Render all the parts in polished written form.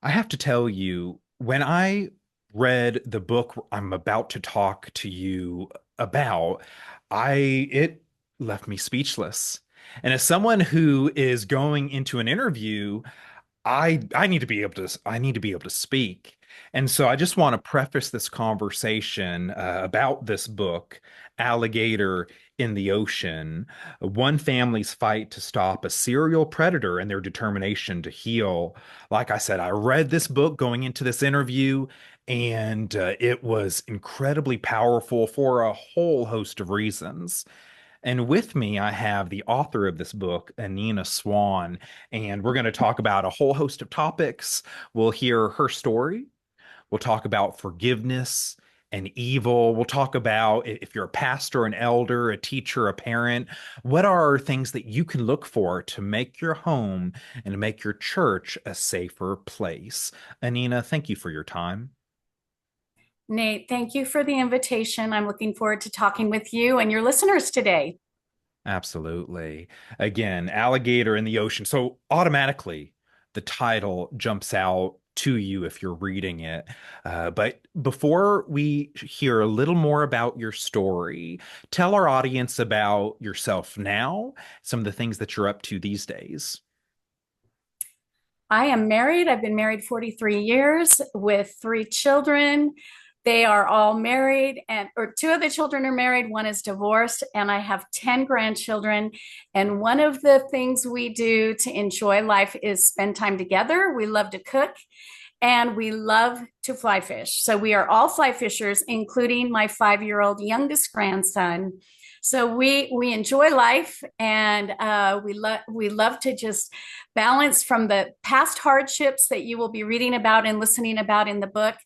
I have to tell you, when I read the book I'm about to talk to you about, it left me speechless. And as someone who is going into an interview, I need to be able to speak. And so I just want to preface this conversation about this book, Alligator in the Ocean, one family's fight to stop a serial predator and their determination to heal. Like I said, I read this book going into this interview, and it was incredibly powerful for a whole host of reasons. And with me, I have the author of this book, Anina Swan, and we're going to talk about a whole host of topics. We'll hear her story. We'll talk about forgiveness and evil. We'll talk about if you're a pastor, an elder, a teacher, a parent, what are things that you can look for to make your home and to make your church a safer place. Anina, thank you for your time. Nate, thank you for the invitation. I'm looking forward to talking with you and your listeners today. Absolutely. Again, alligator in the ocean. So automatically, the title jumps out to you if you're reading it. But before we hear a little more about your story, tell our audience about yourself now, some of the things that you're up to these days. I am married. I've been married 43 years with three children. They are all married, and or two of the children are married, one is divorced, and I have 10 grandchildren. And one of the things we do to enjoy life is spend time together. We love to cook and we love to fly fish. So we are all fly fishers, including my 5-year-old youngest grandson. So we enjoy life, and we love to just balance from the past hardships that you will be reading about and listening about in the book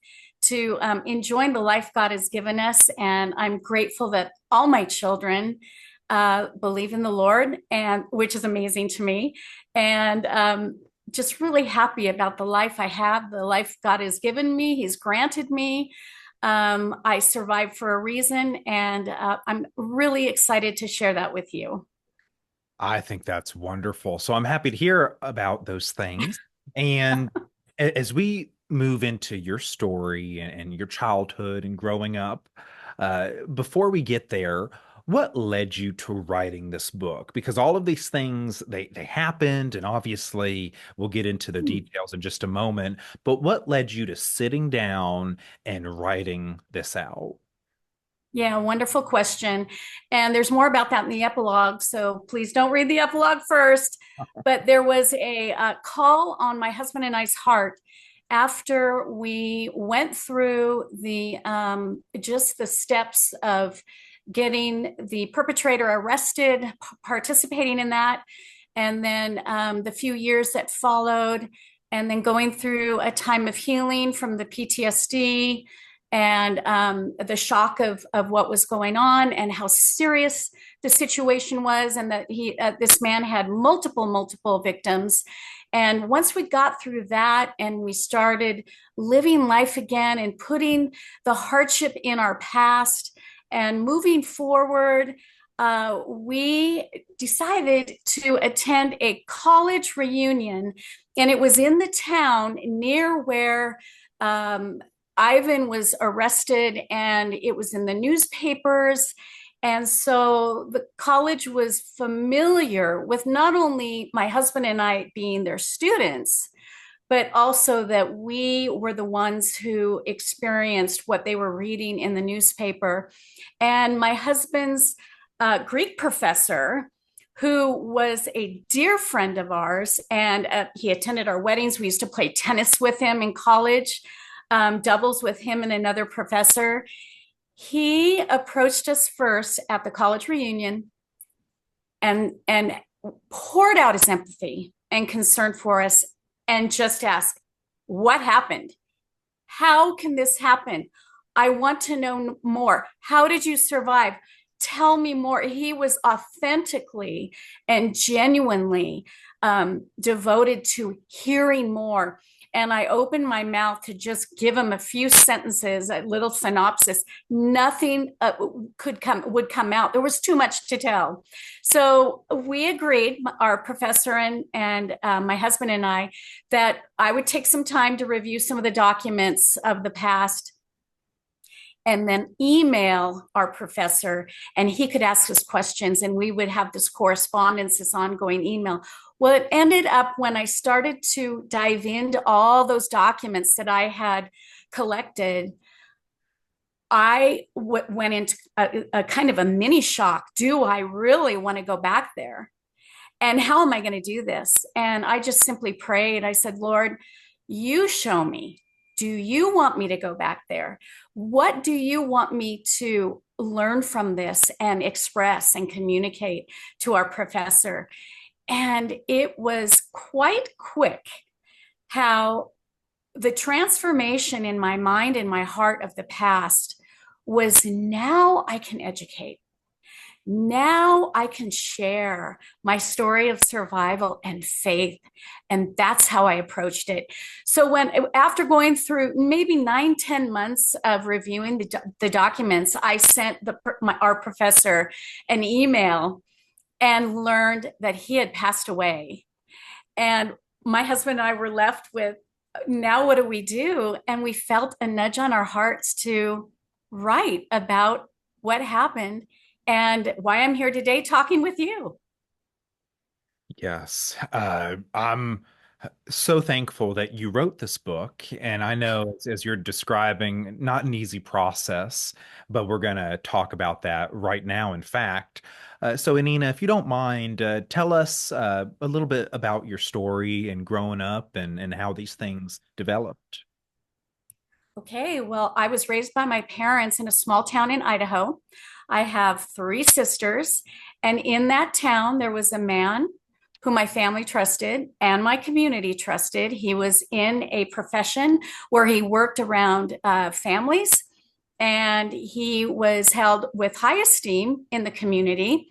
to enjoying the life God has given us. And I'm grateful that all my children believe in the Lord, and which is amazing to me. And just really happy about the life I have, the life God has given me, He's granted me. I survived for a reason, and I'm really excited to share that with you. I think that's wonderful. So I'm happy to hear about those things. And as we move into your story and your childhood and growing up, before we get there, what led you to writing this book? Because all of these things they happened, and obviously we'll get into the details in just a moment. But what led you to sitting down and writing this out? Yeah, wonderful question. And there's more about that in the epilogue. So please don't read the epilogue first. But there was a call on my husband and I's heart after we went through the just the steps of getting the perpetrator arrested, participating in that, and then the few years that followed, and then going through a time of healing from the PTSD and the shock of what was going on and how serious the situation was, and that this man had multiple victims. And once we got through that and we started living life again and putting the hardship in our past and moving forward, we decided to attend a college reunion. And it was in the town near where Ivan was arrested, and it was in the newspapers. And so the college was familiar with not only my husband and I being their students, but also that we were the ones who experienced what they were reading in the newspaper. And my husband's Greek professor, who was a dear friend of ours, and he attended our weddings. We used to play tennis with him in college, doubles with him and another professor. He approached us first at the college reunion and poured out his empathy and concern for us and just asked, "What happened? How can this happen? I want to know more. How did you survive? Tell me more." He was authentically and genuinely devoted to hearing more. And I opened my mouth to just give him a few sentences, a little synopsis. Nothing would come out. There was too much to tell. So we agreed, our professor and my husband and I, that I would take some time to review some of the documents of the past and then email our professor, and he could ask us questions, and we would have this correspondence, this ongoing email. Well, it ended up when I started to dive into all those documents that I had collected, went into a kind of a mini shock. Do I really want to go back there? And how am I going to do this? And I just simply prayed. I said, Lord, you show me. Do you want me to go back there? What do you want me to learn from this and express and communicate to our professor? And it was quite quick how the transformation in my mind and my heart of the past was, now I can educate. Now I can share my story of survival and faith. And that's how I approached it. So after going through maybe 9, 10 months of reviewing the documents, I sent our professor an email and learned that he had passed away. And my husband and I were left with, now what do we do? And we felt a nudge on our hearts to write about what happened and why I'm here today talking with you. Yes. I'm so thankful that you wrote this book. And I know as you're describing, not an easy process, but we're going to talk about that right now, in fact. So, Anina, if you don't mind, tell us a little bit about your story and growing up and how these things developed. Okay, well, I was raised by my parents in a small town in Idaho. I have 3 sisters, and in that town, there was a man who my family trusted and my community trusted. He was in a profession where he worked around families, and he was held with high esteem in the community.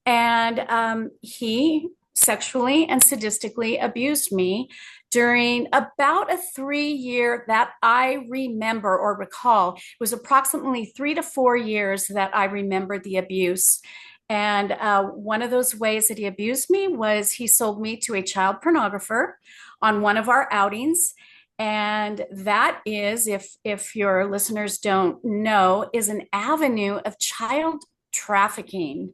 And he sexually and sadistically abused me during about a 3 year that I remember or recall. It was approximately 3 to 4 years that I remember the abuse. And one of those ways that he abused me was he sold me to a child pornographer on one of our outings. And that is, if your listeners don't know, is an avenue of child trafficking.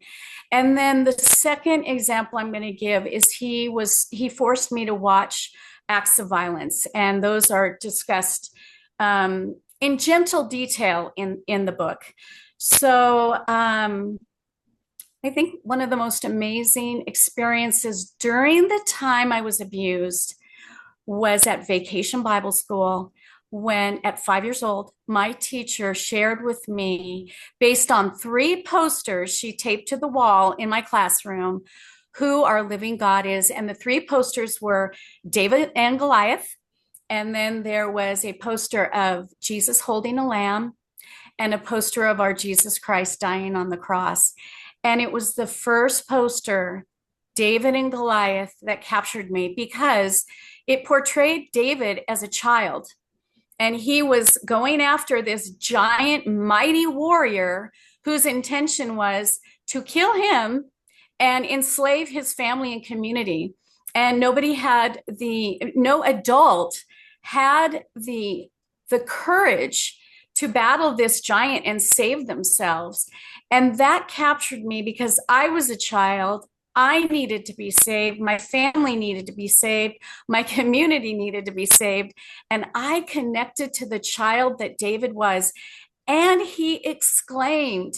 And then the second example I'm going to give is he forced me to watch acts of violence, and those are discussed in gentle detail in the book. So I think one of the most amazing experiences during the time I was abused was at Vacation Bible School, when at 5 years old, my teacher shared with me, based on 3 posters she taped to the wall in my classroom, who our living God is. And the 3 posters were David and Goliath. And then there was a poster of Jesus holding a lamb and a poster of our Jesus Christ dying on the cross. And it was the first poster, David and Goliath, that captured me because it portrayed David as a child. And he was going after this giant, mighty warrior whose intention was to kill him and enslave his family and community. And no adult had the courage to battle this giant and save themselves. And that captured me because I was a child. I needed to be saved. My family needed to be saved. My community needed to be saved. And I connected to the child that David was. And he exclaimed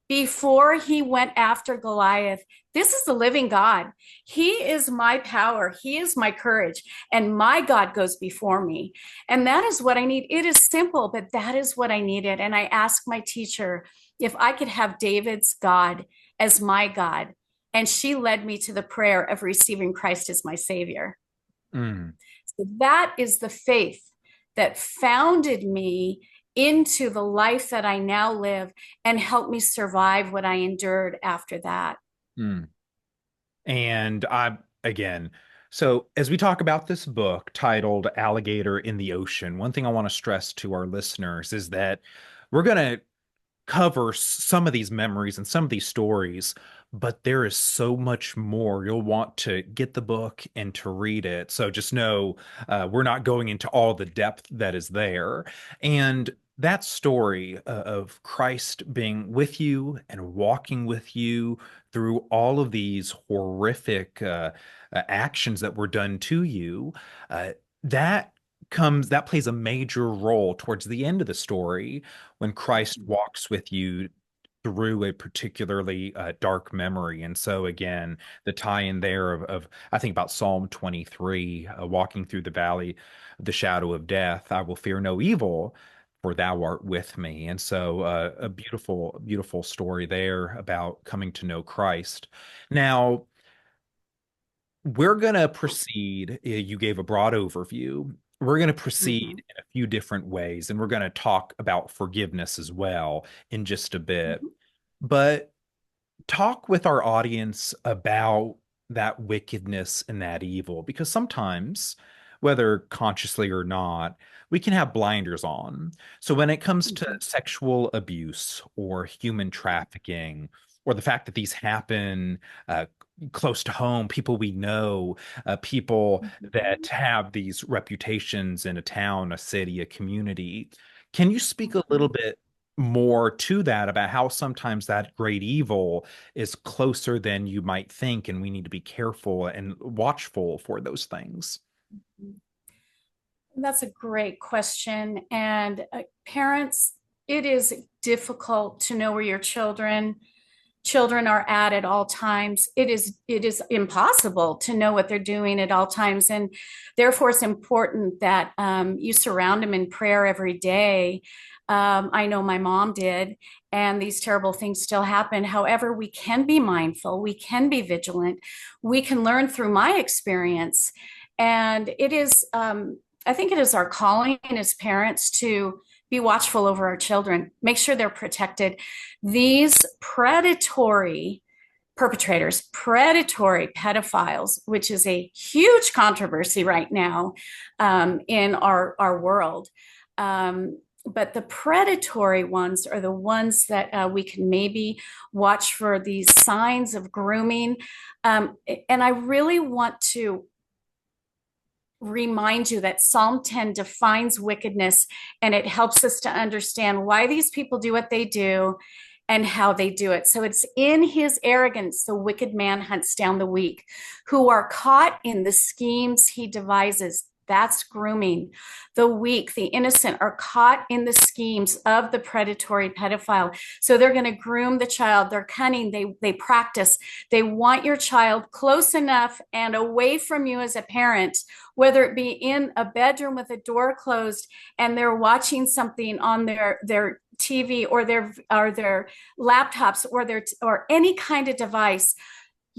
before he went after Goliath, "This is the living God. He is my power. He is my courage. And my God goes before me." And that is what I need. It is simple, but that is what I needed. And I asked my teacher if I could have David's God as my God. And she led me to the prayer of receiving Christ as my Savior. Mm. So that is the faith that founded me into the life that I now live and helped me survive what I endured after that. Mm. And again, So, as we talk about this book titled Alligator in the Ocean, one thing I want to stress to our listeners is that we're going to cover some of these memories and some of these stories, but there is so much more. You'll want to get the book and to read it. So just know we're not going into all the depth that is there. And that story of Christ being with you and walking with you through all of these horrific actions that were done to you, uh, that that plays a major role towards the end of the story when Christ walks with you through a particularly dark memory. And so, again, the tie in there of I think about Psalm 23, walking through the valley of the shadow of death, I will fear no evil, for thou art with me. And so, a beautiful, beautiful story there about coming to know Christ. Now, we're going to proceed. You gave a broad overview. We're going to Mhm. proceed in a few different ways, and we're going to talk about forgiveness as well in just a bit. Mhm. But talk with our audience about that wickedness and that evil, because sometimes, whether consciously or not, we can have blinders on. So when it comes to Mhm. sexual abuse or human trafficking, or the fact that these happen uh, close to home, people we know, people that Mhm. have these reputations in a town, a city, a community, can you speak a little Mhm. bit more to that about how sometimes that great evil is closer than you might think, and we need to be careful and watchful for those things. That's a great question. And parents, it is difficult to know where your children are at all times. It is impossible to know what they're doing at all times, and therefore it's important that you surround them in prayer every day. I know my mom did, and these terrible things still happen. However, we can be mindful, we can be vigilant, we can learn through my experience, and it is. I think it is our calling as parents to be watchful over our children, make sure they're protected. These predatory perpetrators, predatory pedophiles, which is a huge controversy right now in our world. But the predatory ones are the ones that we can maybe watch for these signs of grooming. And I really want to remind you that Psalm 10 defines wickedness, and it helps us to understand why these people do what they do and how they do it. So it's in his arrogance, the wicked man hunts down the weak who are caught in the schemes he devises. That's grooming. The weak, the innocent are caught in the schemes of the predatory pedophile. So they're going to groom the child. They're cunning. They practice. They want your child close enough and away from you as a parent, whether it be in a bedroom with a door closed and they're watching something on their TV or their laptops or any kind of device.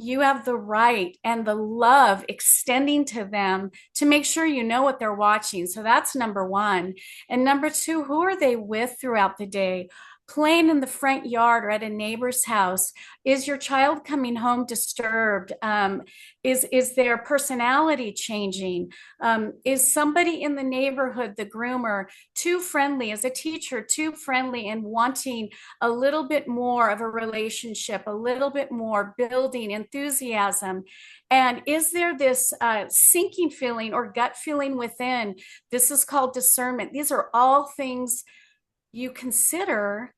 You have the right and the love extending to them to make sure you know what they're watching. So that's number one. And number two, who are they with throughout the day? Playing in the front yard or at a neighbor's house? Is your child coming home disturbed? Is their personality changing? Is somebody in the neighborhood, the groomer, too friendly? As a teacher, too friendly and wanting a little bit more of a relationship, a little bit more building enthusiasm? And is there this sinking feeling or gut feeling within? This is called discernment. These are all things you consider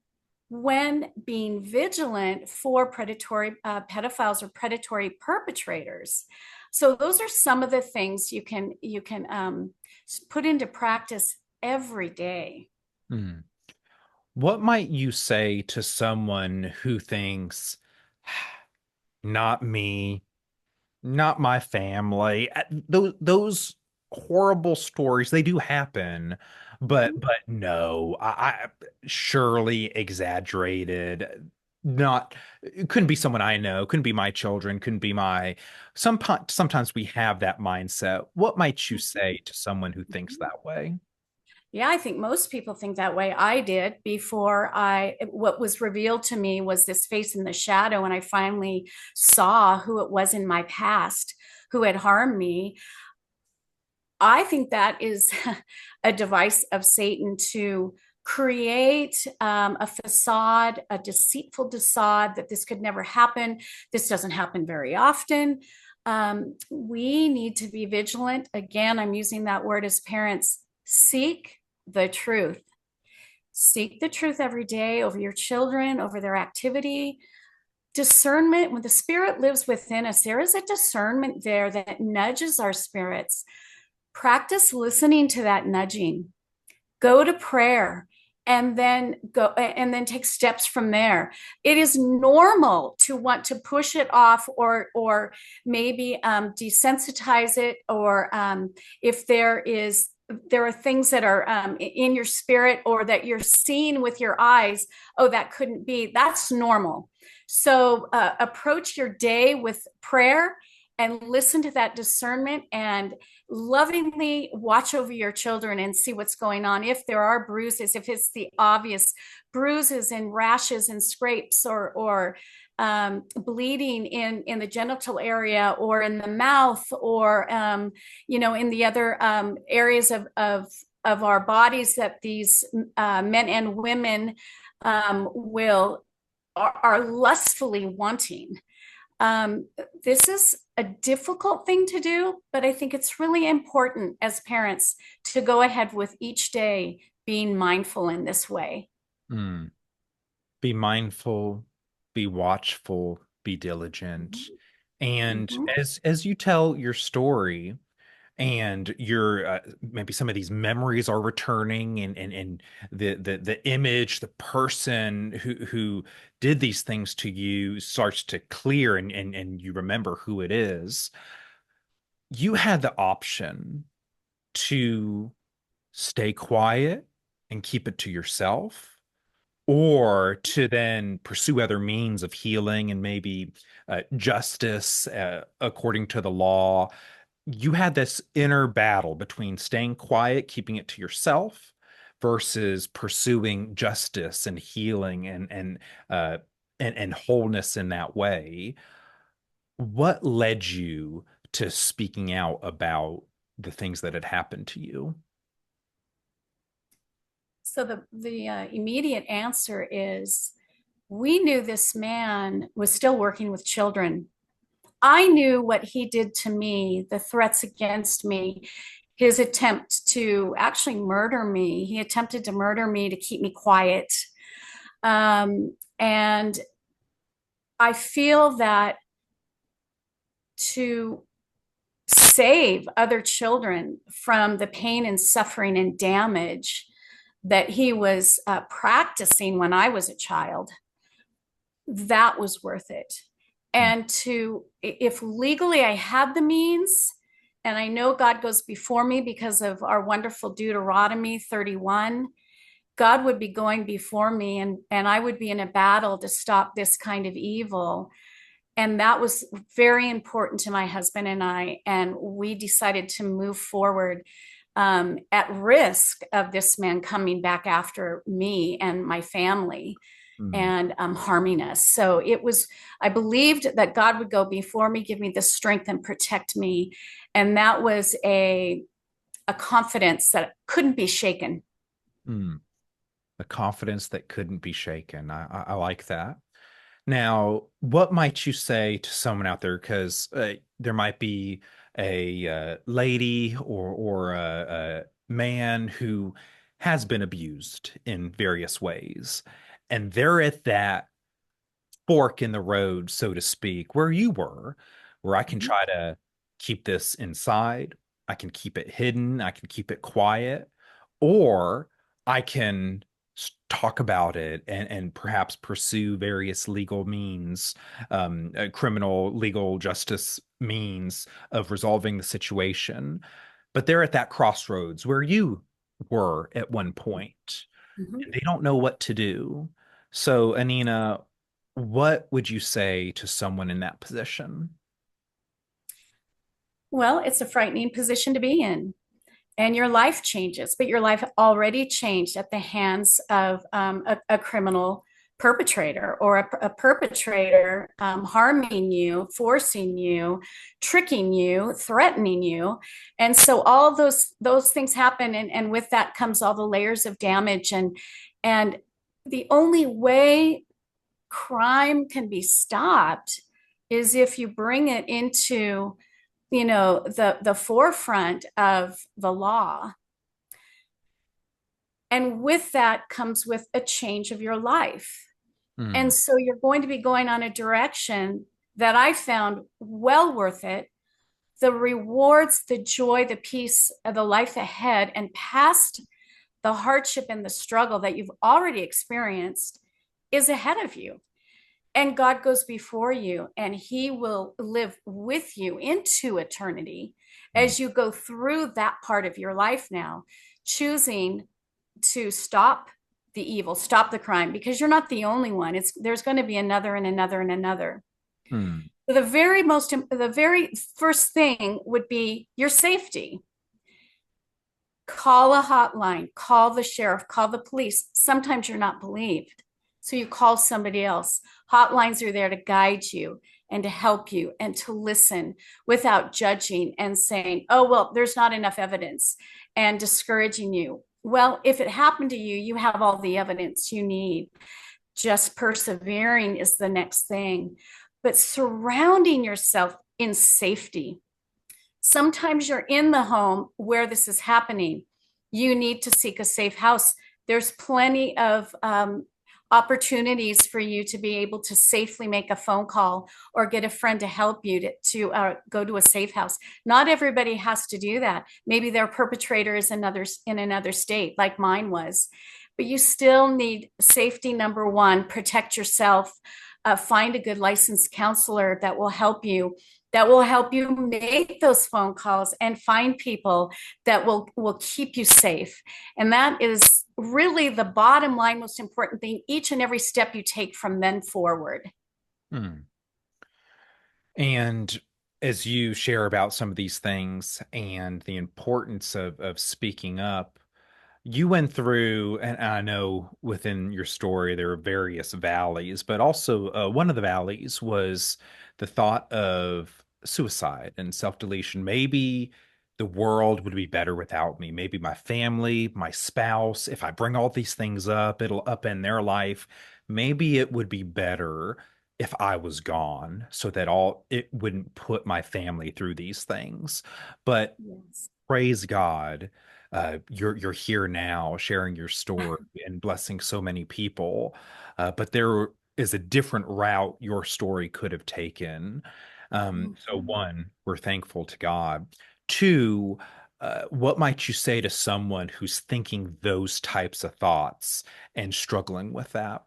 when being vigilant for predatory pedophiles or predatory perpetrators. So those are some of the things you can put into practice every day. Hmm. What might you say to someone who thinks, not me, not my family? Those horrible stories, they do happen, Mhm. but no, I surely exaggerated. Not, it couldn't be someone I know, couldn't be my children, couldn't be my sometimes we have that mindset. What might you say to someone who thinks Mhm. that way? Yeah, I think most people think that way. I did before what was revealed to me was this face in the shadow, and I finally saw who it was in my past who had harmed me. I think that is a device of Satan to create a facade, a deceitful facade that this could never happen. This doesn't happen very often. We need to be vigilant. Again, I'm using that word as parents. Seek the truth. Seek the truth every day over your children, over their activity. Discernment, when the spirit lives within us, there is a discernment there that nudges our spirits. Practice listening to that nudging. Go to prayer and then take steps from there. It is normal to want to push it off or maybe desensitize it, or if there are things that are in your spirit or that you're seeing with your eyes, oh, that couldn't be. That's normal. So approach your day with prayer and listen to that discernment, and lovingly watch over your children and see what's going on. If there are bruises, if it's the obvious bruises and rashes and scrapes, or bleeding in the genital area or in the mouth, or in the other areas of our bodies that these men and women are lustfully wanting. This is a difficult thing to do, but I think it's really important as parents to go ahead with each day being mindful in this way. Mm. Be mindful, be watchful, be diligent. And Mhm. as you tell your story, and your maybe some of these memories are returning, and the image, the person who did these things to you starts to clear, and you remember who it is. You had the option to stay quiet and keep it to yourself, or to then pursue other means of healing and maybe justice according to the law. You had this inner battle between staying quiet, keeping it to yourself, versus pursuing justice and healing and wholeness in that way. What led you to speaking out about the things that had happened to you? So the immediate answer is we knew this man was still working with children. I knew what he did to me, the threats against me, his attempt to actually murder me. He attempted to murder me to keep me quiet. And I feel that to save other children from the pain and suffering and damage that he was practicing when I was a child, that was worth it. And if legally I had the means, and I know God goes before me because of our wonderful Deuteronomy 31, God would be going before me, and I would be in a battle to stop this kind of evil. And that was very important to my husband and I. And we decided to move forward at risk of this man coming back after me and my family Mm, and harming us. So I believed that God would go before me, give me the strength and protect me. And that was a confidence that couldn't be shaken. mm. The confidence that couldn't be shaken. I like that. Now, what might you say to someone out there? Because there might be a lady or a man who has been abused in various ways, and they're at that fork in the road, so to speak, where you were, where I can Mhm. try to keep this inside, I can keep it hidden, I can keep it quiet, or I can talk about it and perhaps pursue various legal means, criminal legal justice means of resolving the situation. But they're at that crossroads where you were at one point, Mhm. and they don't know what to do. So, Anina, what would you say to someone in that position? Well, it's a frightening position to be in. And your life changes, but your life already changed at the hands of a criminal perpetrator or a perpetrator harming you, forcing you, tricking you, threatening you. And so all those things happen. And with that comes all the layers of damage. And the only way crime can be stopped is if you bring it into, the forefront of the law. And with that comes with a change of your life. Hmm. And so you're going to be going on a direction that I found well worth it. The rewards, the joy, the peace of the life ahead, and past the hardship and the struggle that you've already experienced is ahead of you. And God goes before you, and He will live with you into eternity Hmm. as you go through that part of your life now, choosing to stop the evil, stop the crime, because you're not the only one. There's going to be another and another and another. Hmm. The very first thing would be your safety. Call a hotline, call the sheriff, call the police. Sometimes you're not believed. So you call somebody else. Hotlines are there to guide you and to help you and to listen without judging and saying, oh, well, there's not enough evidence, and discouraging you. Well, if it happened to you, you have all the evidence you need. Just persevering is the next thing. But surrounding yourself in safety. Sometimes you're in the home where this is happening. You need to seek a safe house. There's plenty of opportunities for you to be able to safely make a phone call or get a friend to help you to go to a safe house. Not everybody has to do that. Maybe their perpetrator is in another state, like mine was. But you still need safety, number one. Protect yourself. Find a good licensed counselor that will help you make those phone calls and find people that will keep you safe. And that is really the bottom line, most important thing, each and every step you take from then forward. Hmm. And as you share about some of these things and the importance of speaking up, you went through, and I know within your story there are various valleys, but also one of the valleys was the thought of suicide and self-deletion. Maybe the world would be better without me. Maybe my family, my spouse, if I bring all these things up, it'll upend their life. Maybe it would be better if I was gone so that all it wouldn't put my family through these things. But Yes. praise God, you're here now sharing your story and blessing so many people. But there is a different route your story could have taken. So Mhm. one, we're thankful to God. Two, what might you say to someone who's thinking those types of thoughts and struggling with that?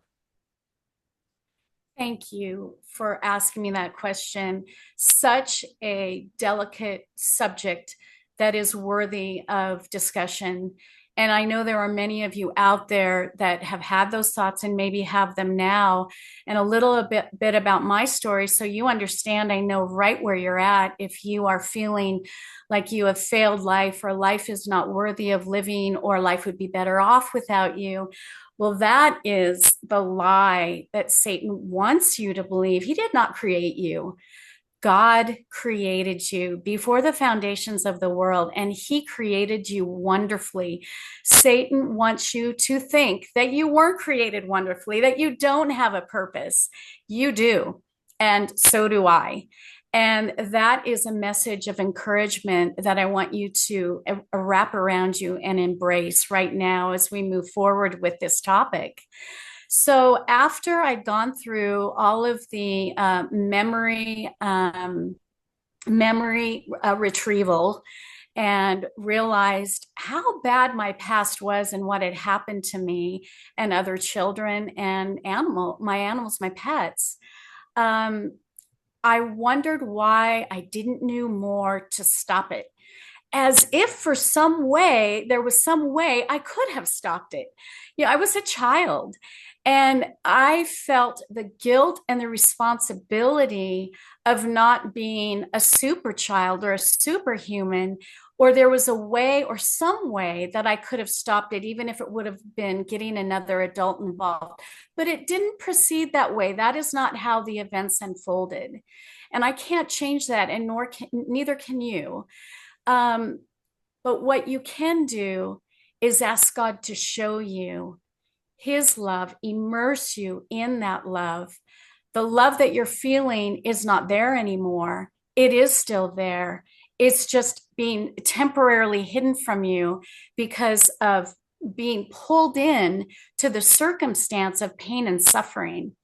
Thank you for asking me that question. Such a delicate subject that is worthy of discussion. And I know there are many of you out there that have had those thoughts and maybe have them now. And a little bit about my story. So you understand, I know right where you're at. If you are feeling like you have failed life, or life is not worthy of living, or life would be better off without you, well, that is the lie that Satan wants you to believe. He did not create you. God created you before the foundations of the world, and He created you wonderfully. Satan wants you to think that you weren't created wonderfully, that you don't have a purpose. You do, and so do I. And that is a message of encouragement that I want you to wrap around you and embrace right now as we move forward with this topic. So after I'd gone through all of the memory retrieval, and realized how bad my past was and what had happened to me and other children and my animals, my pets. Um, I wondered why I didn't know more to stop it, as if for some way there was some way I could have stopped it. I was a child, and I felt the guilt and the responsibility of not being a super child or a superhuman or there was a way or some way that I could have stopped it, even if it would have been getting another adult involved. But it didn't proceed that way. That is not how the events unfolded. And I can't change that, and neither can you. Um, but what you can do is ask God to show you his love, immerse you in that love. The love that you're feeling is not there anymore. It is still there. It's just being temporarily hidden from you because of being pulled in to the circumstance of pain and suffering.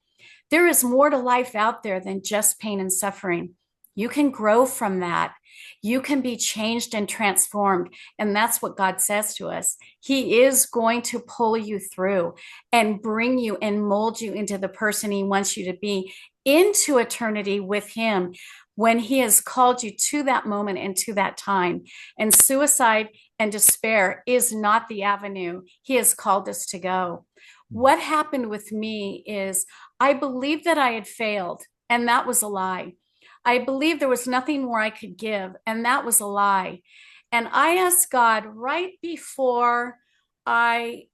There is more to life out there than just pain and suffering. You can grow from that. You can be changed and transformed. And that's what God says to us. He is going to pull you through and bring you and mold you into the person he wants you to be, into eternity with him, when he has called you to that moment and to that time. And suicide and despair is not the avenue he has called us to go. What happened with me is I believed that I had failed, and that was a lie. I believed there was nothing more I could give, and that was a lie. And I asked God right before I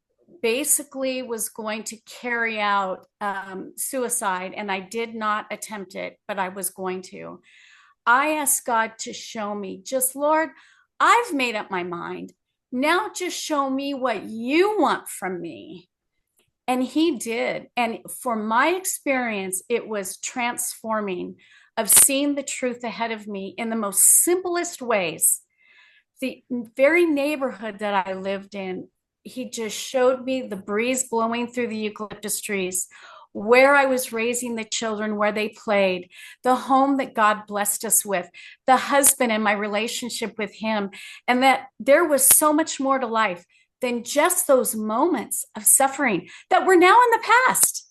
basically was going to carry out suicide, and I did not attempt it, but I was going to. I asked God to show me, just Lord, I've made up my mind. Now just show me what you want from me. And he did. And for my experience, it was transforming, of seeing the truth ahead of me in the most simplest ways. The very neighborhood that I lived in, he just showed me the breeze blowing through the eucalyptus trees, where I was raising the children, where they played, the home that God blessed us with, the husband and my relationship with him, and that there was so much more to life than just those moments of suffering that were now in the past.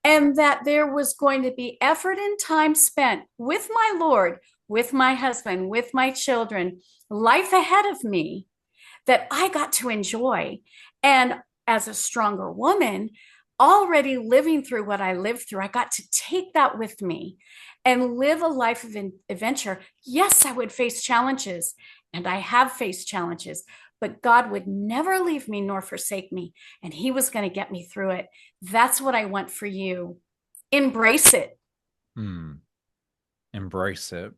And that there was going to be effort and time spent with my Lord, with my husband, with my children, life ahead of me that I got to enjoy. And as a stronger woman, already living through what I lived through, I got to take that with me and live a life of adventure. Yes, I would face challenges, and I have faced challenges, but God would never leave me nor forsake me, and he was going to get me through it. That's what I want for you. Embrace it. Hmm. Embrace it.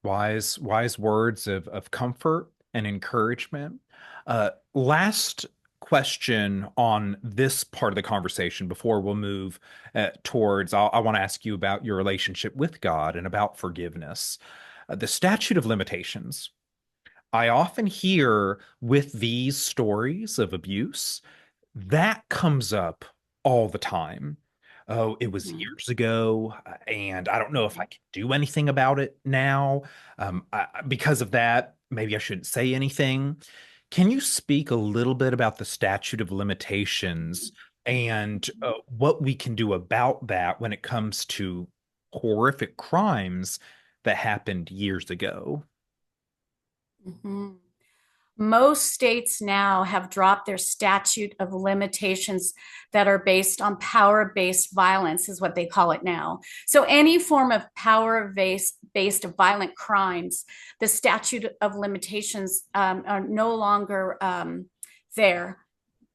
Wise words of comfort and encouragement. Last question on this part of the conversation before we'll move towards, I want to ask you about your relationship with God and about forgiveness. The statute of limitations. I often hear with these stories of abuse, that comes up all the time. Oh, it was Mhm. years ago, and I don't know if I can do anything about it now. Because of that, maybe I shouldn't say anything. Can you speak a little bit about the statute of limitations and what we can do about that when it comes to horrific crimes that happened years ago? Mhm. Most states now have dropped their statute of limitations that are based on power based violence, is what they call it now. So, any form of power based violent crimes, the statute of limitations are no longer there.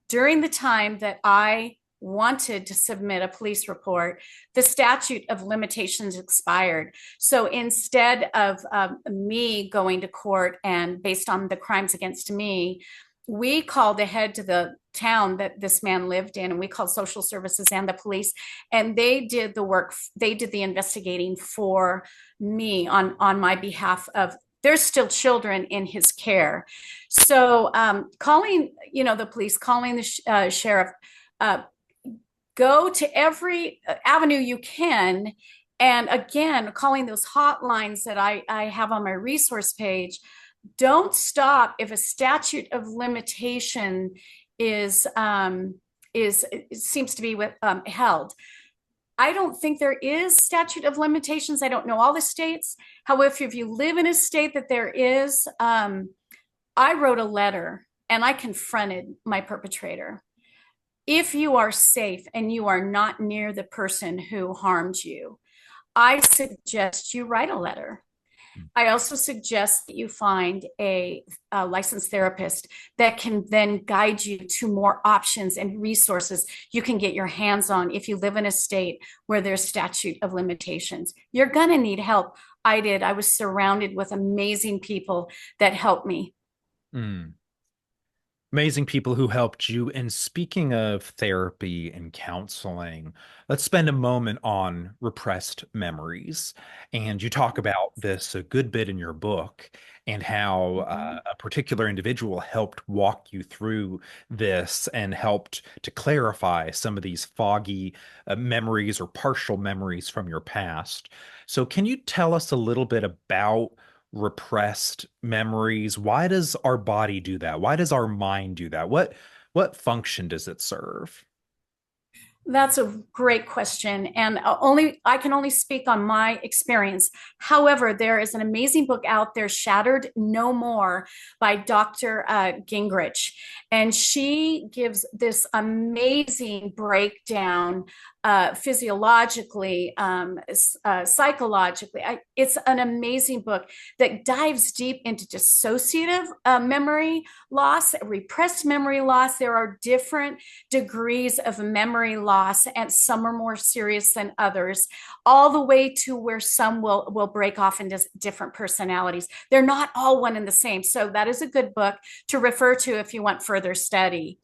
During the time that I wanted to submit a police report, the statute of limitations expired. So instead of me going to court and based on the crimes against me, we called ahead to the town that this man lived in, and we called social services and the police, and they did the work. They did the investigating for me on my behalf. Of there's still children in his care. So calling, the police, calling the sheriff, uh, go to every avenue you can. And again, calling those hotlines that I have on my resource page. Don't stop if a statute of limitation is seems to be held. I don't think there is statute of limitations. I don't know all the states. However, if you live in a state that there is, I wrote a letter and I confronted my perpetrator. If you are safe and you are not near the person who harmed you, I suggest you write a letter I also suggest that you find a licensed therapist that can then guide you to more options and resources you can get your hands on if you live in a state where there's statute of limitations. You're going to need help. I did. I was surrounded with amazing people that helped me. Mm. Amazing people who helped you. And speaking of therapy and counseling, let's spend a moment on repressed memories. And you talk about this a good bit in your book and how Mhm. a particular individual helped walk you through this and helped to clarify some of these foggy memories or partial memories from your past. So, can you tell us a little bit about repressed memories? Why does our body do that? Why does our mind do that? What function does it serve? That's a great question, and only I can only speak on my experience. However, there is an amazing book out there, "Shattered No More" by Dr. Gingrich, and she gives this amazing breakdown physiologically, psychologically. It's an amazing book that dives deep into dissociative memory loss, repressed memory loss. There are different degrees of memory loss, and some are more serious than others, all the way to where some will break off into different personalities. They're not all one and the same. So that is a good book to refer to if you want further study.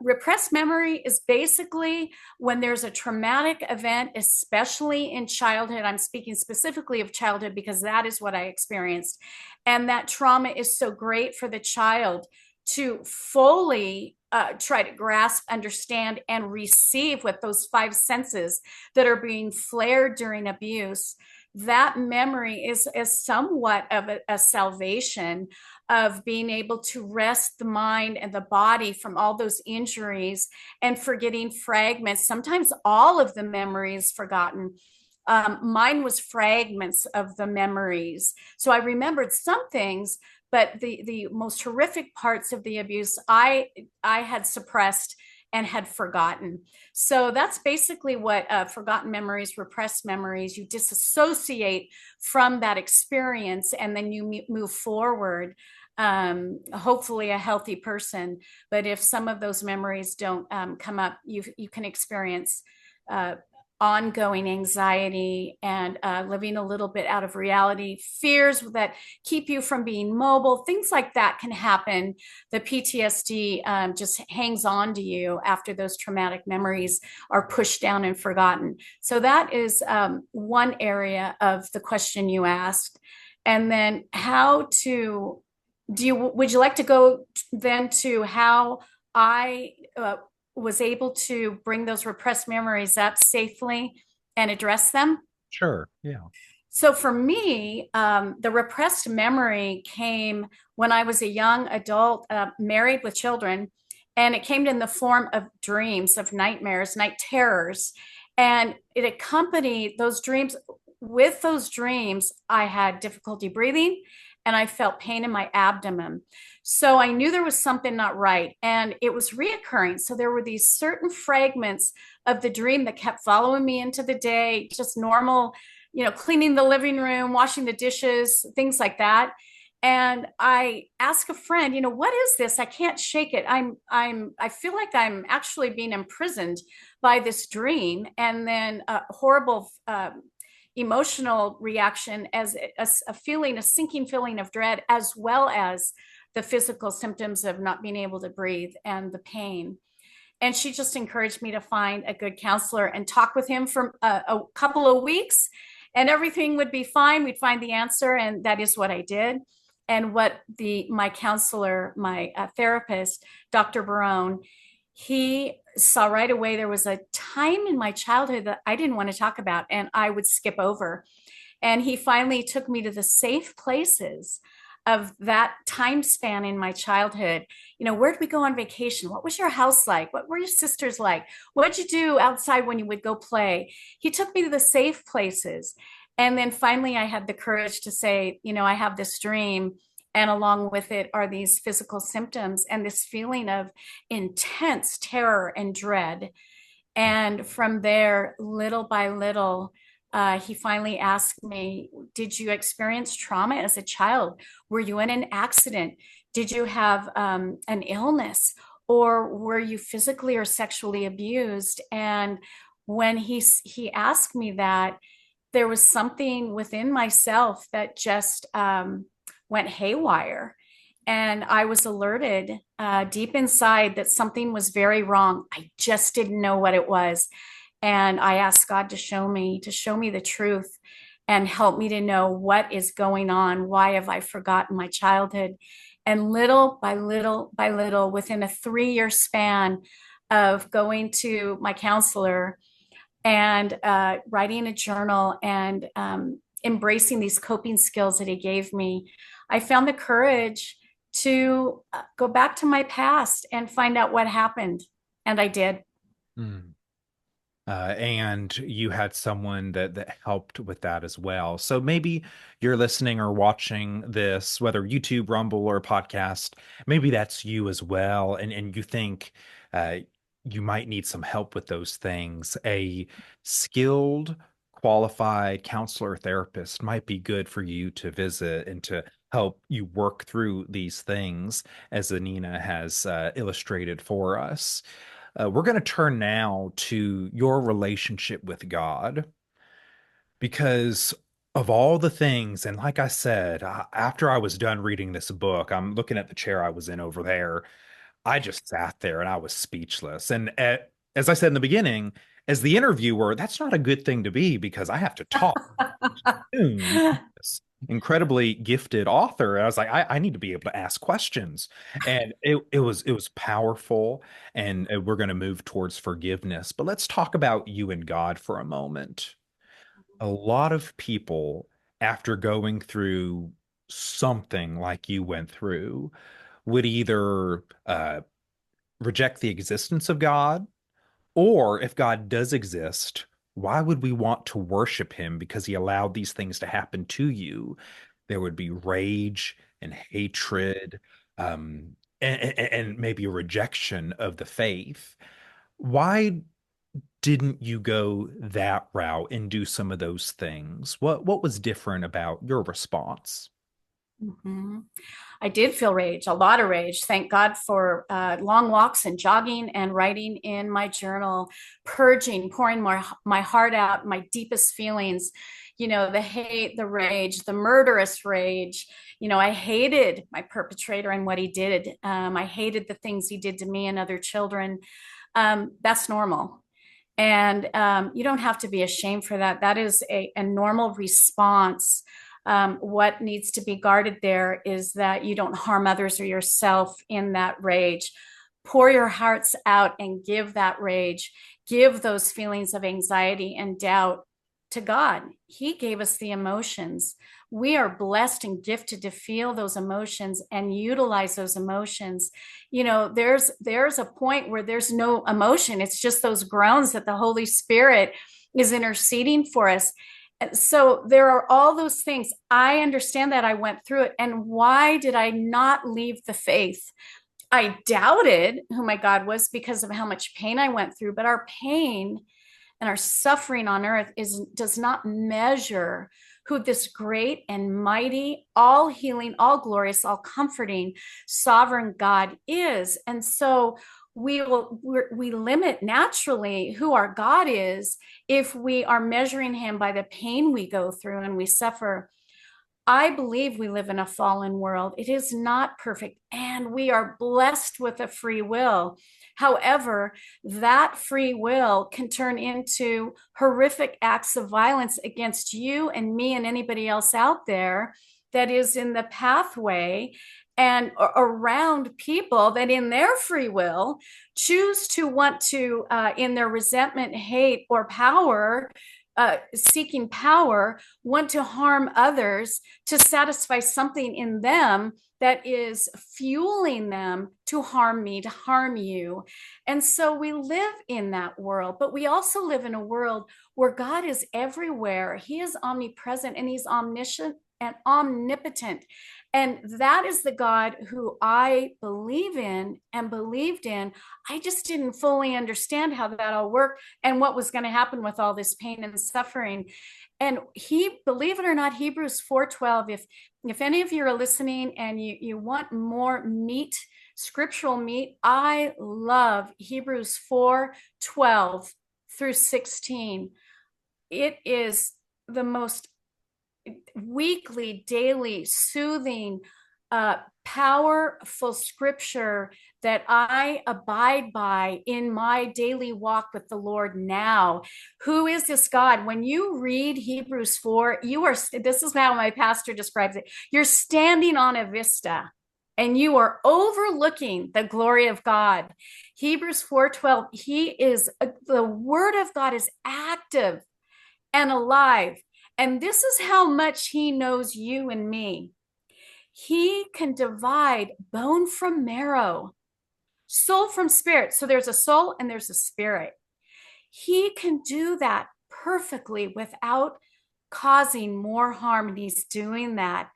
Repressed memory is basically when there's a traumatic event, especially in childhood. I'm speaking specifically of childhood because that is what I experienced. And that trauma is so great for the child to fully try to grasp, understand, and receive with those five senses that are being flared during abuse. That memory is somewhat of a salvation of being able to rest the mind and the body from all those injuries and forgetting fragments. Sometimes all of the memories forgotten. Mine was fragments of the memories. So I remembered some things, but the most horrific parts of the abuse I had suppressed and had forgotten. So that's basically what forgotten memories, repressed memories, you disassociate from that experience and then you move forward, hopefully a healthy person. But if some of those memories don't come up, you can experience uh, ongoing anxiety and living a little bit out of reality, fears that keep you from being mobile, things like that can happen. The PTSD just hangs on to you after those traumatic memories are pushed down and forgotten. So that is one area of the question you asked. And then how to do you would you like to go then to how I was able to bring those repressed memories up safely and address them? Sure. Yeah. So for me, the repressed memory came when I was a young adult, married with children, and it came in the form of dreams, of nightmares, night terrors, and it accompanied those dreams. With those dreams, I had difficulty breathing, and I felt pain in my abdomen. So I knew there was something not right, and it was reoccurring. So there were these certain fragments of the dream that kept following me into the day, just normal, cleaning the living room, washing the dishes, things like that. And I asked a friend, what is this? I can't shake it. I feel like I'm actually being imprisoned by this dream. And then a horrible emotional reaction as a feeling, a sinking feeling of dread, as well as the physical symptoms of not being able to breathe and the pain. And she just encouraged me to find a good counselor and talk with him for a couple of weeks, and everything would be fine. We'd find the answer, and that is what I did. And what my counselor, my therapist, Dr. Barone, he saw right away there was a time in my childhood that I didn't want to talk about and I would skip over. And he finally took me to the safe places of that time span in my childhood. Where did we go on vacation? What was your house like? What were your sisters like? What did you do outside when you would go play? He took me to the safe places. And then finally, I had the courage to say, I have this dream. And along with it are these physical symptoms and this feeling of intense terror and dread. And from there, little by little, he finally asked me, did you experience trauma as a child? Were you in an accident? Did you have an illness? Or were you physically or sexually abused? And when he asked me that, there was something within myself that just went haywire. And I was alerted deep inside that something was very wrong. I just didn't know what it was. And I asked God to show me the truth and help me to know what is going on. Why have I forgotten my childhood? And little by little by little, within a 3-year span of going to my counselor and writing a journal and embracing these coping skills that he gave me, I found the courage to go back to my past and find out what happened. And I did. Mm. And you had someone that helped with that as well. So maybe you're listening or watching this, whether YouTube, Rumble, or podcast, maybe that's you as well, and you think uh, you might need some help with those things. A skilled, qualified counselor or therapist might be good for you to visit and to help you work through these things, as Anina has illustrated for us. We're going to turn now to your relationship with God because of all the things, and like I said, after I was done reading this book, I'm looking at the chair I was in over there. I just sat there and I was speechless. And as I said in the beginning, as the interviewer, that's not a good thing to be because I have to talk soon. This incredibly gifted author. I was like, I need to be able to ask questions. And it was powerful. And we're going to move towards forgiveness. But let's talk about you and God for a moment. A lot of people, after going through something like you went through, would either reject the existence of God, or if God does exist, why would we want to worship him because he allowed these things to happen to you? There would be rage and hatred, and maybe a rejection of the faith. Why didn't you go that route and do some of those things? What was different about your response? Mhm. I did feel rage, a lot of rage. Thank God for long walks and jogging and writing in my journal, purging, pouring my heart out, my deepest feelings, the hate, the rage, the murderous rage. I hated my perpetrator and what he did. I hated the things he did to me and other children. That's normal. And you don't have to be ashamed for that. That is a normal response. What needs to be guarded there is that you don't harm others or yourself in that rage. Pour your hearts out and give that rage, give those feelings of anxiety and doubt to God. He gave us the emotions. We are blessed and gifted to feel those emotions and utilize those emotions. There's a point where there's no emotion. It's just those groans that the Holy Spirit is interceding for us. So there are all those things. I understand that I went through it. And why did I not leave the faith? I doubted who my God was because of how much pain I went through, but our pain and our suffering on earth does not measure who this great and mighty, all healing, all glorious, all comforting, sovereign God is. And so we limit naturally who our God is if we are measuring him by the pain we go through and we suffer. I believe we live in a fallen world. It is not perfect, and we are blessed with a free will. However, that free will can turn into horrific acts of violence against you and me and anybody else out there that is in the pathway and around people that in their free will choose to want to, in their resentment, hate, or power, seeking power, want to harm others to satisfy something in them that is fueling them to harm me, to harm you. And so we live in that world, but we also live in a world where God is everywhere. He is omnipresent and he's omniscient and omnipotent. And that is the God who I believe in and believed in. I just didn't fully understand how that all worked and what was going to happen with all this pain and suffering. And he, believe it or not, Hebrews 4:12, if any of you are listening and you want more meat, scriptural meat, I love Hebrews 4:12 through 16. It is the most weekly, daily, soothing, powerful scripture that I abide by in my daily walk with the Lord now. Who is this God? When you read Hebrews 4, this is how my pastor describes it, you're standing on a vista and you are overlooking the glory of God. Hebrews 4:12, the word of God is active and alive. And this is how much he knows you and me. He can divide bone from marrow, soul from spirit. So there's a soul and there's a spirit. He can do that perfectly without causing more harm. And he's doing that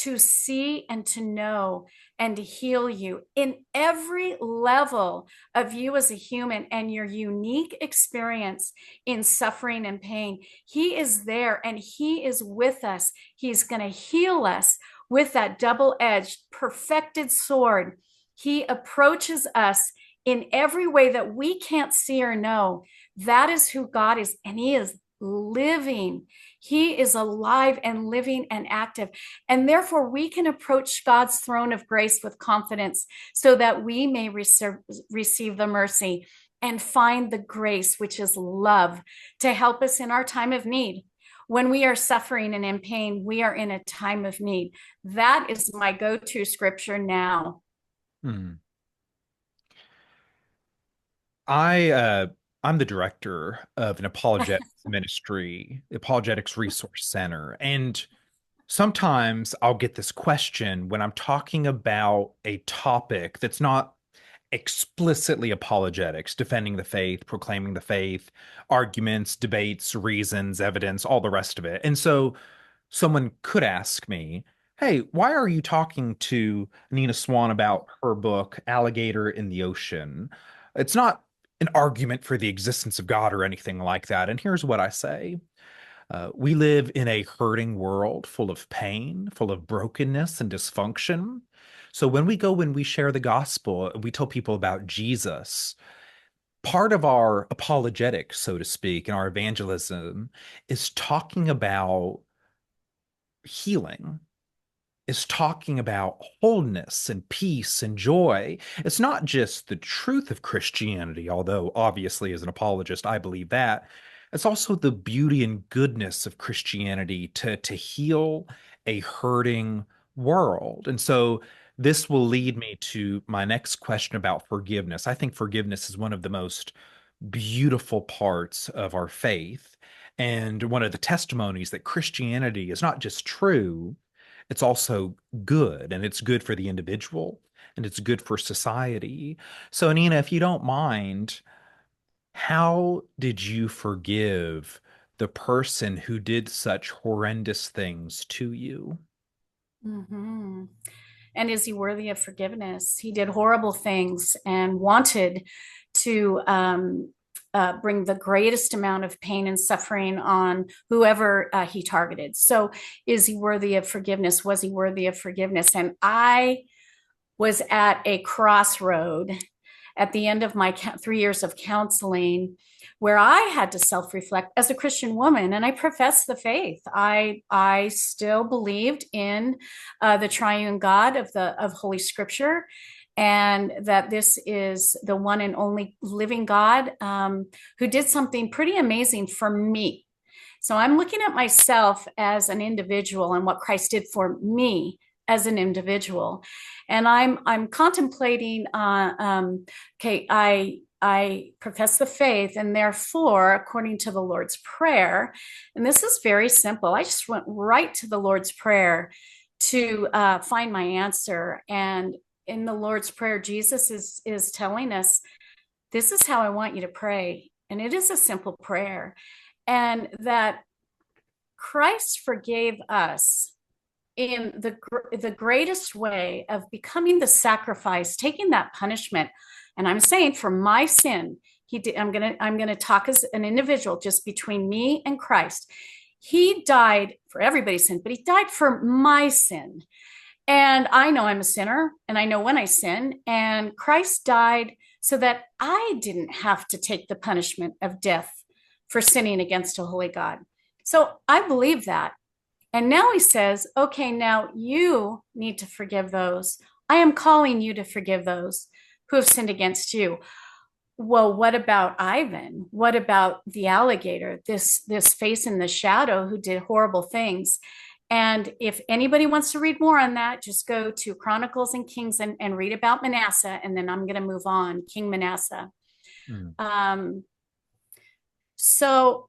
to see and to know and to heal you in every level of you as a human and your unique experience in suffering and pain. He is there and he is with us. He's going to heal us with that double-edged, perfected sword. He approaches us in every way that we can't see or know. That is who God is, and he is living. He is alive and living and active. And therefore, we can approach God's throne of grace with confidence so that we may receive the mercy and find the grace, which is love, to help us in our time of need. When we are suffering and in pain, we are in a time of need. That is my go-to scripture now. Hmm. I'm the director of an apologetics ministry, Apologetics Resource Center, and sometimes I'll get this question when I'm talking about a topic that's not explicitly apologetics, defending the faith, proclaiming the faith, arguments, debates, reasons, evidence, all the rest of it. And so someone could ask me, hey, why are you talking to Anina Swan about her book, Alligator in the Ocean? It's not an argument for the existence of God or anything like that. And here's what I say. We live in a hurting world full of pain, full of brokenness and dysfunction. So when we share the gospel, we tell people about Jesus. Part of our apologetics, so to speak, and our evangelism is talking about healing, is talking about wholeness and peace and joy. It's not just the truth of Christianity, although obviously as an apologist, I believe that. It's also the beauty and goodness of Christianity to heal a hurting world. And so this will lead me to my next question about forgiveness. I think forgiveness is one of the most beautiful parts of our faith. And one of the testimonies that Christianity is not just true, it's also good, and it's good for the individual, and it's good for society. So, Anina, if you don't mind, how did you forgive the person who did such horrendous things to you? Mm-hmm. And is he worthy of forgiveness? He did horrible things and wanted to bring the greatest amount of pain and suffering on whoever he targeted. So, is he worthy of forgiveness? Was he worthy of forgiveness? And I was at a crossroad at the end of my 3 years of counseling where I had to self-reflect as a Christian woman, and I professed the faith. I still believed in the triune God of Holy Scripture, and that this is the one and only living God who did something pretty amazing for me. So I'm looking at myself as an individual and what Christ did for me as an individual, and I'm contemplating. Okay, I profess the faith, and therefore, according to the Lord's Prayer, and this is very simple. I just went right to the Lord's Prayer to find my answer, and in the Lord's Prayer, Jesus is telling us, "This is how I want you to pray," and it is a simple prayer, and that Christ forgave us in the greatest way of becoming the sacrifice, taking that punishment. And I'm saying for my sin, he did, I'm gonna talk as an individual, just between me and Christ. He died for everybody's sin, but he died for my sin. And I know I'm a sinner and I know when I sin, and Christ died so that I didn't have to take the punishment of death for sinning against a holy God. So I believe that. And now he says, okay, now you need to forgive those. I am calling you to forgive those who have sinned against you. Well, what about Ivan? What about the alligator, this face in the shadow who did horrible things? And if anybody wants to read more on that, just go to Chronicles and Kings and read about Manasseh, and then I'm going to move on, King Manasseh. Mm. Um, so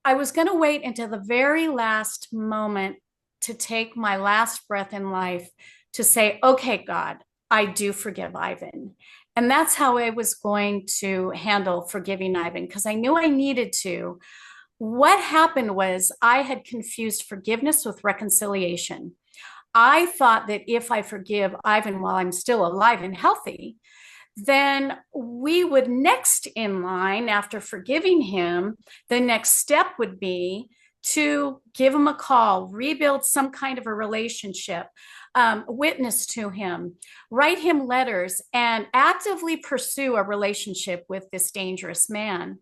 I was going to wait until the very last moment to take my last breath in life to say, okay, God, I do forgive Ivan. And that's how I was going to handle forgiving Ivan, because I knew I needed to. What happened was I had confused forgiveness with reconciliation. I thought that if I forgive Ivan while I'm still alive and healthy, then we would next in line after forgiving him, the next step would be to give him a call, rebuild some kind of a relationship, witness to him, write him letters, and actively pursue a relationship with this dangerous man.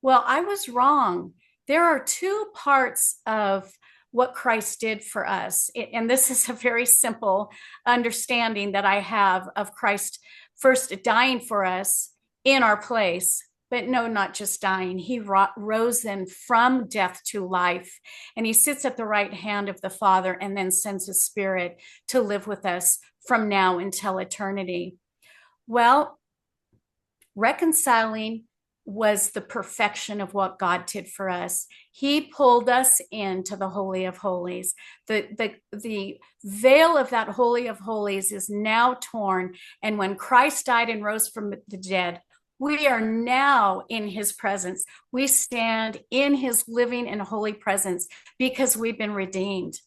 Well, I was wrong. There are two parts of what Christ did for us. And this is a very simple understanding that I have of Christ first dying for us in our place, but no, not just dying. He rose then from death to life, and he sits at the right hand of the Father and then sends his Spirit to live with us from now until eternity. Well, reconciling was the perfection of what God did for us. He pulled us into the Holy of Holies. The veil of that Holy of Holies is now torn. And when Christ died and rose from the dead, we are now in his presence. We stand in his living and holy presence because we've been redeemed.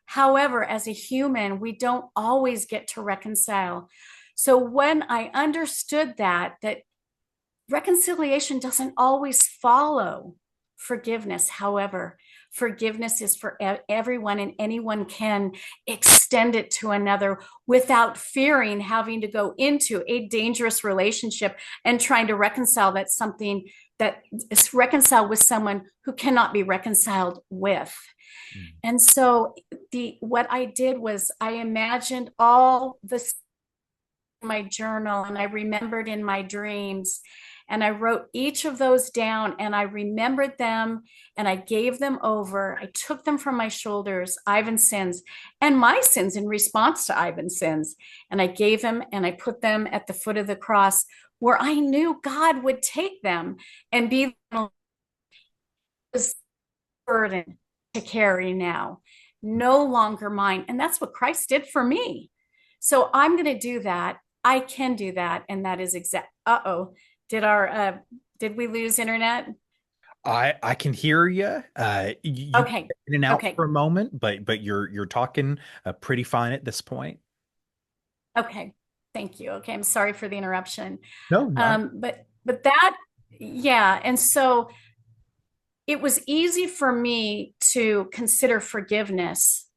However, as a human, we don't always get to reconcile. So when I understood that reconciliation doesn't always follow forgiveness. However, forgiveness is for everyone, and anyone can extend it to another without fearing having to go into a dangerous relationship and trying to reconcile that something that is reconciled with someone who cannot be reconciled with. Mm. And so what I did was I imagined all this in my journal, and I remembered in my dreams, and I wrote each of those down, and I remembered them, and I gave them over. I took them from my shoulders, Ivan's sins and my sins in response to Ivan's sins. And I gave them and I put them at the foot of the cross where I knew God would take them and be this burden to carry now, no longer mine. And that's what Christ did for me. So I'm going to do that. I can do that. And that is exact. Uh-oh. Did we lose internet? I can hear you. You Okay. in and out Okay. for a moment, but you're talking pretty fine at this point. Okay. Thank you. Okay. I'm sorry for the interruption. No, no. But that, yeah. And so it was easy for me to consider forgiveness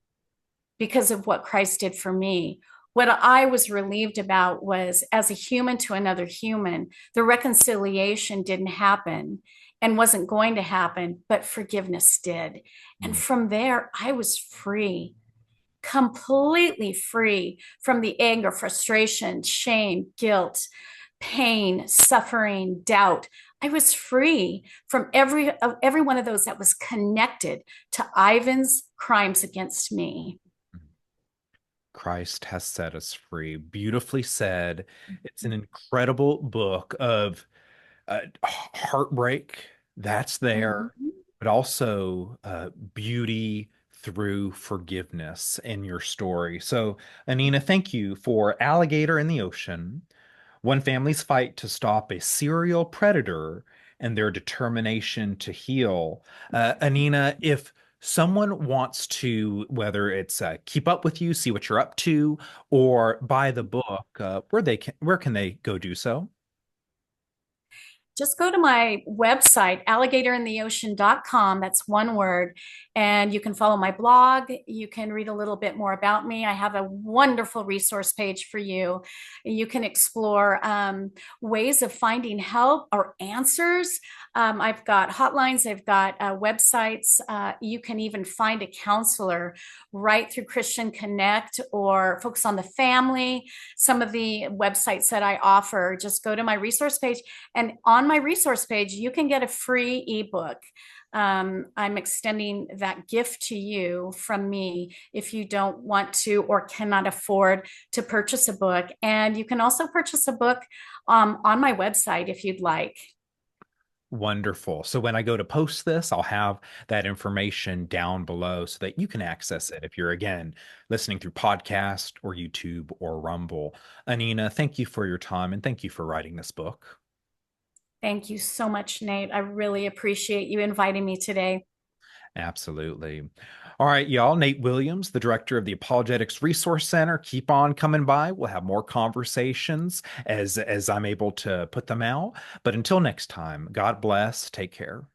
because of what Christ did for me. What I was relieved about was, as a human to another human, the reconciliation didn't happen and wasn't going to happen, but forgiveness did. And Mm. from there, I was free, completely free from the anger, frustration, shame, guilt, pain, suffering, doubt. I was free from every one of those that was connected to Ivan's crimes against me. Christ has set us free. Beautifully said. It's an incredible book of heartbreak that's there, Mhm. but also beauty through forgiveness in your story. So, Anina, thank you for Alligator in the Ocean, one family's fight to stop a serial predator and their determination to heal. Anina, if someone wants to, whether it's keep up with you, see what you're up to, or buy the book, where can they go do so? Just go to my website, alligatorintheocean.com. That's one word. And you can follow my blog. You can read a little bit more about me. I have a wonderful resource page for you. You can explore ways of finding help or answers. I've got hotlines, I've got websites. You can even find a counselor right through Christian Connect or Focus on the Family. Some of the websites that I offer, just go to my resource page. And on my resource page, you can get a free ebook. I'm extending that gift to you from me if you don't want to or cannot afford to purchase a book. And you can also purchase a book on my website if you'd like. Wonderful. So when I go to post this, I'll have that information down below so that you can access it if you're, again, listening through podcast or YouTube or Rumble. Anina, thank you for your time and thank you for writing this book. Thank you so much, Nate. I really appreciate you inviting me today. Absolutely. All right, y'all. Nate Williams, the director of the Apologetics Resource Center. Keep on coming by. We'll have more conversations as I'm able to put them out. But until next time, God bless. Take care.